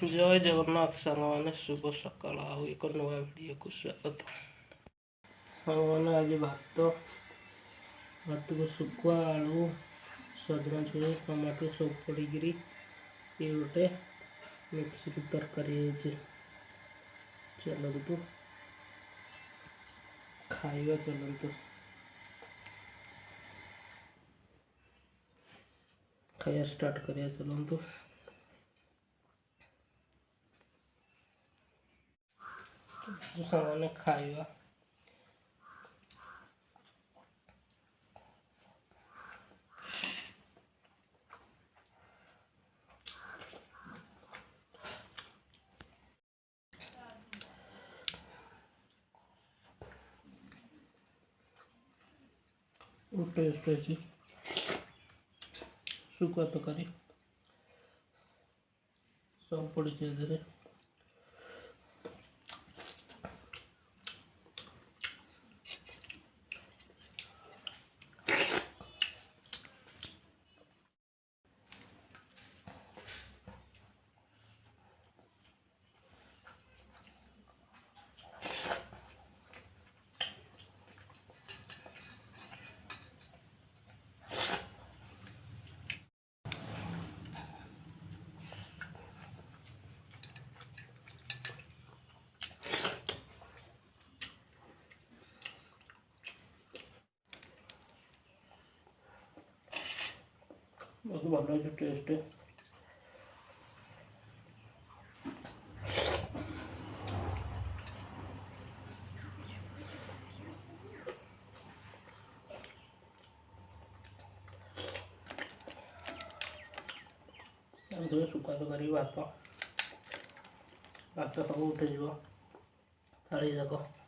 जय जगन्नाथ सांग मैंने शुभ सकाल आउ एक नुआ भिडियो को स्वागत। सांग मैंने आज भात भात को शुखुआ आलू सजना छुई टमाटो सब पड़ी ये गोटे मिक्स तरकारी चलतु खाଇବା चलतु खाया स्टार्ट करिया चलतु सामान्य खाଇବା टेस्ट अच्छी शुखुआ तरकारी सब पड़ी धीरे बहुत भल अच्छे टेस्ट शुखुआ तरकारी भात भात सब उठे थाली जाक।